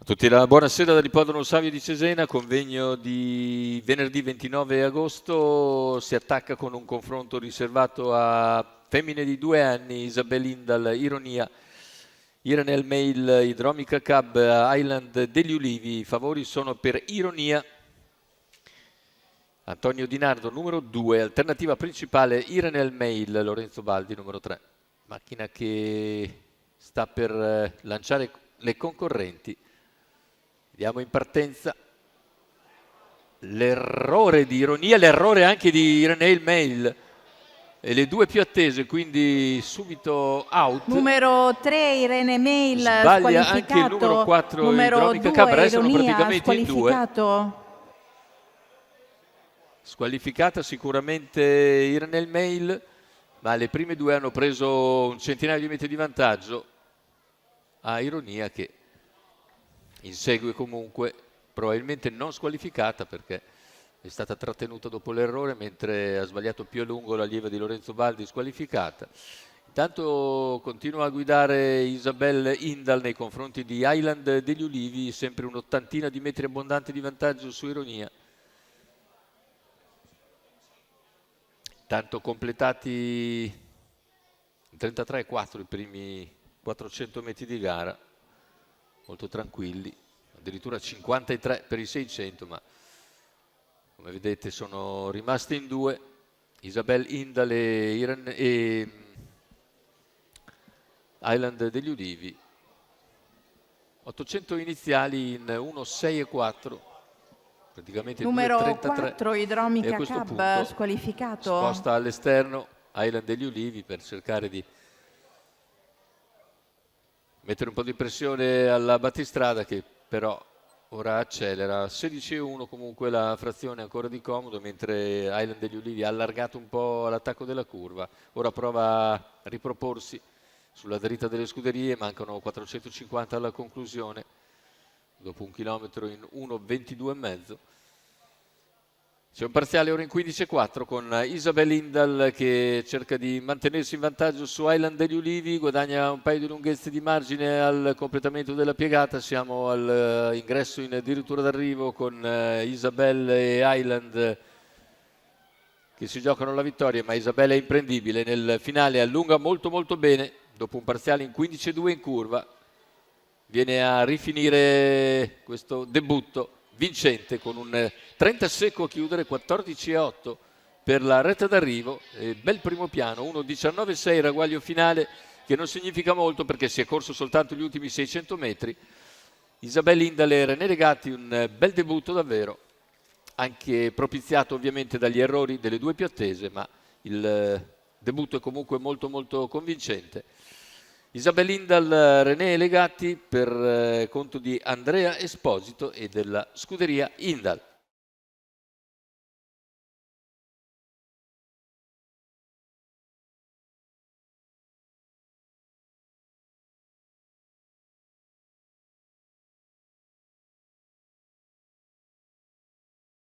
Tutti la buonasera dall'Ippodromo Savio di Cesena, convegno di venerdì 29 agosto, si attacca con un confronto riservato a femmine di 2 anni, Isabel Indal, Ironia, Iranel Mail, Idromica Cab, Island degli Ulivi. I favori sono per Ironia, Antonio Di Nardo numero 2, alternativa principale Iranel Mail, Lorenzo Baldi numero 3. Macchina che sta per lanciare le concorrenti. Vediamo in partenza l'errore di Ironia, l'errore anche di Iranel Mail e le due più attese, quindi subito out. Numero 3 Irene Mail sbaglia anche il numero 4 numero Idromica 2 Cab, restano Ironia praticamente in due. Squalificata sicuramente Iranel Mail, ma le prime due hanno preso un centinaio di metri di vantaggio a Ironia, che insegue comunque, probabilmente non squalificata perché è stata trattenuta dopo l'errore, mentre ha sbagliato più a lungo l'allieva di Lorenzo Baldi, squalificata. Intanto continua a guidare Isabel Indal nei confronti di Island degli Ulivi, sempre un'ottantina di metri abbondanti di vantaggio su Ironia. Intanto completati 33,4 i primi 400 metri di gara, molto tranquilli, addirittura 53 per i 600, ma come vedete sono rimaste in due Isabel Indal e Island degli Ulivi. 800 iniziali in 1,6,4, praticamente numero 2,33. 4 Idromica Cab Cab squalificato. Sposta all'esterno Island degli Ulivi per cercare di mettere un po' di pressione alla battistrada, che però ora accelera. 16,1 comunque la frazione ancora di comodo, mentre Island degli Ulivi ha allargato un po' l'attacco della curva. Ora prova a riproporsi sulla dritta delle scuderie, mancano 450 alla conclusione, dopo 1 chilometro in 1,22,5. C'è un parziale ora in 15,4 con Isabel Indal che cerca di mantenersi in vantaggio su Island degli Ulivi, guadagna un paio di lunghezze di margine al completamento della piegata. Siamo all'ingresso in dirittura d'arrivo con Isabel e Island che si giocano la vittoria, ma Isabel è imprendibile. Nel finale allunga molto molto bene, dopo un parziale in 15,2 in curva, viene a rifinire questo debutto vincente con un 30 secco a chiudere, 14,8 per la retta d'arrivo. Bel primo piano, 1,19,6 ragguaglio finale, che non significa molto perché si è corso soltanto gli ultimi 600 metri. Isabel Indal e René Legatti, un bel debutto davvero, anche propiziato ovviamente dagli errori delle due più attese, ma il debutto è comunque molto molto convincente. Isabel Indal, René Legatti per conto di Andrea Esposito e della scuderia Indal.